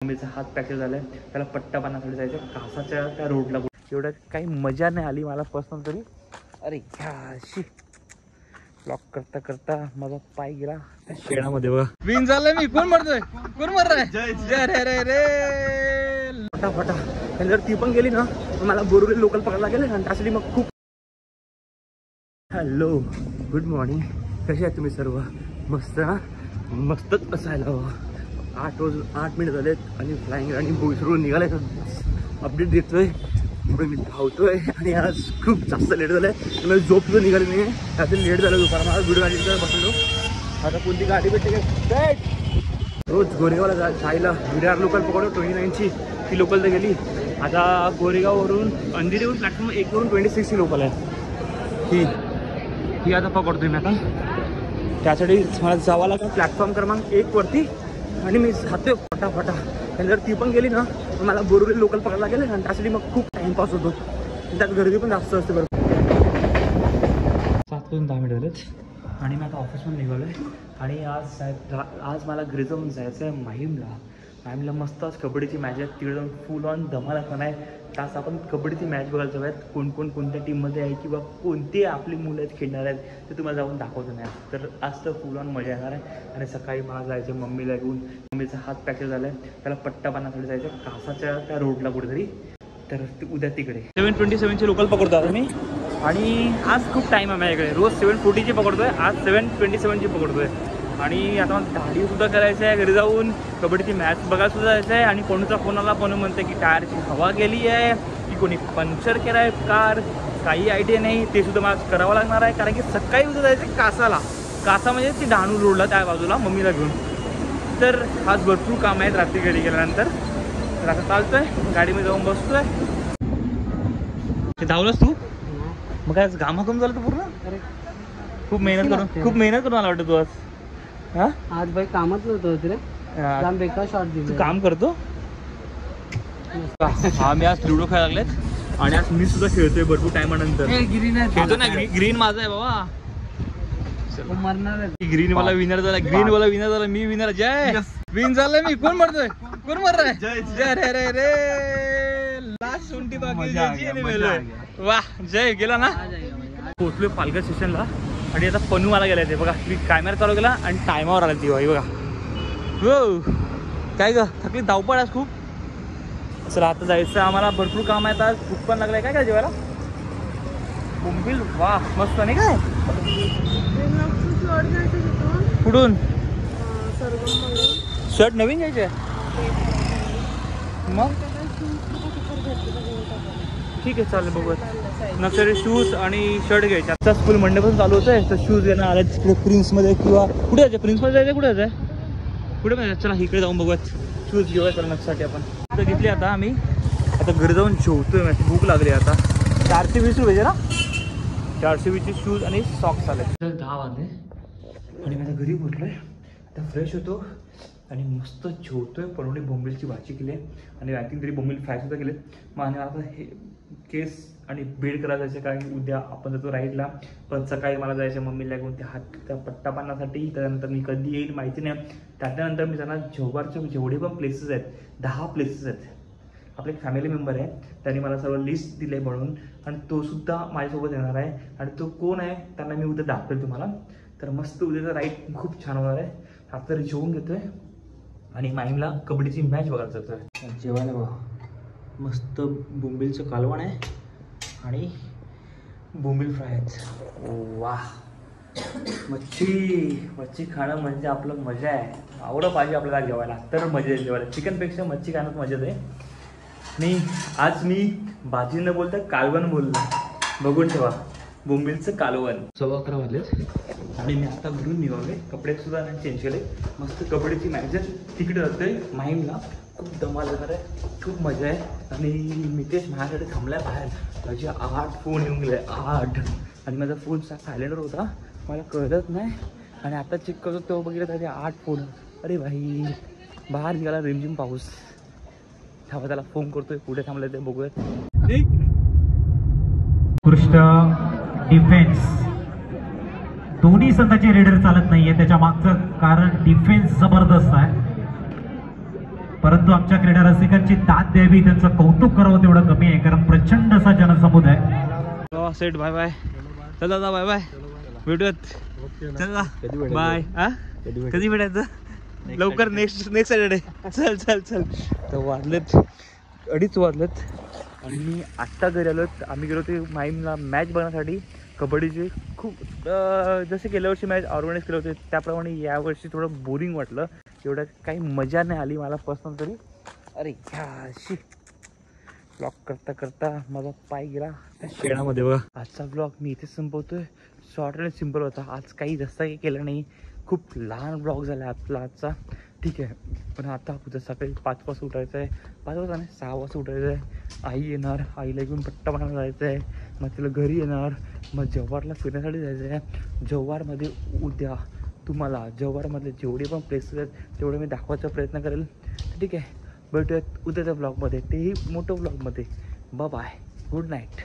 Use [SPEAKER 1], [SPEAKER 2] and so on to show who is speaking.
[SPEAKER 1] मम्मीचा हात फ्रॅक्चर झालाय, त्याला पट्टा बांधण्यासाठी जायचं कासाच्या त्या रोडला. एवढं काही मजा नाही आली मला पर्सनल तरी. अरे ह्याशी ब्लॉक करता करता माझा पाय गेला त्या शेणामध्ये. बघा विन झालंय मी. कोण मरतोय? कोण मरतोय? जय रे रे रे फटाफटा. जर ती पण गेली ना मला बोरुली लोकल पकडायला गेले आणि त्यासाठी मग खूप. हॅलो गुड मॉर्निंग, कसे आहेत तुम्ही सर्व? मस्त ना? मस्तच असायला हवं. 8 मिनिट झालेत आणि फ्लाइंग आणि बोईसरून निघाले. अपडेट देतोय पुढे मी धावतोय आणि आज खूप जास्त लेट झालंय. त्यामुळे झोप सुद्धा निघाली नाही आहे. त्यातून लेट झालं दुपार. मला व्हिडिओ गाडीवर बसलो. आता कोणती गाडी भेटते काय? रोज गोरेगावला जायला विरार लोकल पकडतो 29ची. ती लोकल तर गेली. आता गोरेगाववरून अंधेरीवरून प्लॅटफॉर्म 1 वरून 26 लोकल आहे. ही आता पकडतोय मी. आता त्यासाठी मला जावं लागेल प्लॅटफॉर्म क्रमांक 1 वरती आणि मी जातोय फटाफटा. जर ती पण गेली ना मला बोरुली लोकल पकडायला गेले आणि त्यासाठी मग खूप टाइमपास होतो. त्यात गर्दी पण जास्त असते. बरं 7 वाजून 10 मिनिट झालेत आणि मी आता ऑफिसमध्ये निघालो आहे. आणि आज मला घरी जाऊन जायचं आहे माहीमला. मस्त आज कबड्डीची मॅच आहे. तिकडे जाऊन फुल ऑन धमाल असणार आहे. तास आपण कबड्डीची मॅच बघायला जाऊयात. कोण कोणत्या टीममध्ये आहे किंवा कोणती आपली मुलं आहेत खेळणार आहेत ते तुम्हाला जाऊन दाखवतो नाही. तर आज तर फुल ऑन मजा येणार आहे. आणि सकाळी मला जायचं मम्मीला घेऊन. मम्मीचा हात फ्रॅक्चर झाला आहे, त्याला पट्टा बांधण्यासाठी जायचं कासाच्या त्या रोडला कुठेतरी. तर उद्या तिकडे 7:27ची लोकल पकडतो आता मी. आणि आज खूप टाईम आहे माझ्याकडे. रोज 7:40ची पकडतो आहे, आज 7:27ची पकडतो आहे. आणि आता मला दाढीसुद्धा करायचं आहे. घरी जाऊन कबड्डीची मॅच बघायला सुद्धा जायचं आहे. आणि कोणाचा फोन आला, पण म्हणते की टायरची हवा गेली आहे की कोणी पंक्चर केला आहे कार, काही आयडिया नाही. ते सुद्धा मला करावं लागणार आहे. कारण की सकाळी उद्या जायचं आहे कासा म्हणजे ती डहाणू रोडला त्या बाजूला मम्मीला घेऊन. तर आज भरपूर काम आहेत रात्री घरी गेल्यानंतर. तर आता चालतोय गाडीमध्ये जाऊन बसतोय. ते धावलंस तू? मग काय घामा करून झालं तू पूर्ण? अरे खूप मेहनत करून मला वाटतं तू आज.
[SPEAKER 2] आज भाई कामच नव्हतं रे. बेकार शॉट दिले.
[SPEAKER 1] काम करतो. हा मी आज लुडो खेळायला लागलेत आणि आज मी सुद्धा खेळतोय भरपूर टायमानंतर. खेळतो ना. ग्रीन माझा आहे बाबा. ग्रीन वाला विनर झाला. मी विनर. जय विन झालंय मी. कोण मरतोय? कोण मरतोय? जय रे रे रे लास्ट 20 बाकी. वा जय गेला ना. पोहोचलोय पालघर स्टेशनला आणि आता पनू मला गेलाय. ते बघा मी कॅमेरा चालू केला आणि टायमावर आला ती बाई. बघा हो काय ग थकली धावपळ आज खूप. चला आता जायचं आम्हाला. भरपूर काम आहे आज. भूक पण लागलाय. काय काय जेवायला? बोंबील. वा मस्त नाही काय? कुठून? शर्ट नवीन घ्यायचे मग? ठीक आहे चालेल बघूयात. नर्सरी शूज आणि शर्ट घ्यायचे. आता स्कूल मंडेपासून चालू होत आहे. तर शूज घेणं आले तिकडे प्रिन्समध्ये किंवा कुठे जायचं? प्रिन्समध्ये जायचं कुठे जायचं? कुठे पण चला इकडे जाऊन बघूयात. शूज घेऊया चला नक्कीसाठी आपण. तर घेतली आता आम्ही. आता घरी जाऊन जेवतोय. माझी भूक लागली आता. 420 रुपये ना. 420चे शूज आणि सॉक्स आले. 10 वाजले आणि मी आता घरी पोहोचलोय. आता फ्रेश होतो आणि मस्त जेवतोय. परोडी बोंबीलची भाजी केली आहे आणि आय थिंक तरी बोंबील फ्राय सुद्धा केले. मग आणि आता हे केस आणि बेड करायला जायचं. कारण की उद्या आपण जातो राईडला. पण सकाळी मला जायचं मम्मीला घेऊन ते हातचा पट्टा बांधण्यासाठी. त्यानंतर मी कधी येईल माहिती नाही. त्याच्यानंतर मी त्यांना जोबारचे जेवढे पण प्लेसेस आहेत 10 प्लेसेस आहेत. आपले एक फॅमिली मेंबर आहे त्यांनी मला सर्व लिस्ट दिले म्हणून. आणि तो सुद्धा माझ्यासोबत येणार आहे. आणि तो कोण आहे त्यांना मी उद्या दाखवेल तुम्हाला. तर मस्त उद्याचा राईड खूप छान होणार आहे. आता जेवून घेतोय आणि माहीमला कबड्डीची मॅच बघायला जातोय. जेवायला बघा मस्त बोंबीलचं कालवण आहे आणि बोंबील फ्राय आहेत. वा मच्छी खाणं म्हणजे आपलं मजा आहे. आवडं पाहिजे आपल्याला जेवायला तर मजा येईल जेवायला. चिकनपेक्षा मच्छी खाण्यात मजा आहे. आणि आज मी भाजी न बोलता कालवण बोललो. बघून ठेवा बोंबीलचं कालवण. 11:15 वाजलेत आणि मी आता घरून निघालोय. कपडे सुद्धा नाही चेंज केले. मस्त कबड्डीची मॅच आहे. तिकडे जातोय माहीमला. खूप धमाल येणार आहे. खूप मजा आहे. आणि मितेश माझ्यासाठी थांबलाय बाहेर. माझे 8 फोन येऊन गेले 8. आणि माझा फोन सायलेंटवर होता मला कळत नाही. आणि आता चेक करतो तो बघितलं त्याचे 8 फोन. अरे भाई बाहेर निघाला रिमझिम पाऊस. थांबा त्याला फोन करतोय. कुठे थांबलाय ते बघूयात.
[SPEAKER 3] उत्कृष्ट डिफेन्स. दोन्ही संघाचे रेडर चालत नाहीये. त्याच्या मागचं कारण डिफेन्स जबरदस्त आहे. परंतु आमच्या क्रीडा रसिकांची दाद द्यावी, त्यांचं कौतुक करावं तेवढं कमी आहे, कारण प्रचंड असा जनसमुदाय.
[SPEAKER 1] सेट बाय बाय. चल दादा बाय बाय. भेटूयात. चला बाय. हा कधी भेटायचं? लवकर नेक्स्ट सॅटर्डे. चल चल चल. तर वाजलेत 2:30 वाजलेत आणि मी आत्ता घरी आलोत. आम्ही गेलो होतो माहीमला मॅच बघण्यासाठी कबड्डीची. खूप जसे गेल्या वर्षी मॅच ऑर्गनाईज केले होते त्याप्रमाणे यावर्षी थोडं बोरिंग वाटलं. एवढं काही मजा नाही आली मला पर्सनल तरी. अरे ह्याशी ब्लॉग करता करता माझा पाय गेला त्या शेणामध्ये बघा. आजचा ब्लॉग मी इथेच संपवतोय. शॉर्ट अँड सिम्पल होता. आज काही जास्त काही केलं नाही. खूप लहान ब्लॉग झाला आपला आजचा. ठीक आहे, पण आता उद्या सकाळी 5 वाजता उठायचं आहे. 5 वाजता नाही 6 वाजता उठायचं आहे. आई येणार, आईला घेऊन पट्टा मारायला जायचं आहे. मग तिला घरी येणार, मग जव्हारला फिरण्यासाठी जायचं आहे. जव्हारमध्ये उद्या तुम्हाला जव्हारमधले जेवढे पण प्लेसेस आहेत तेवढे मी दाखवायचा प्रयत्न करेल. ठीक आहे, भेटूयात उद्याच्या ब्लॉगमध्ये, तेही मोठं ब्लॉगमध्ये. Bye bye, good night.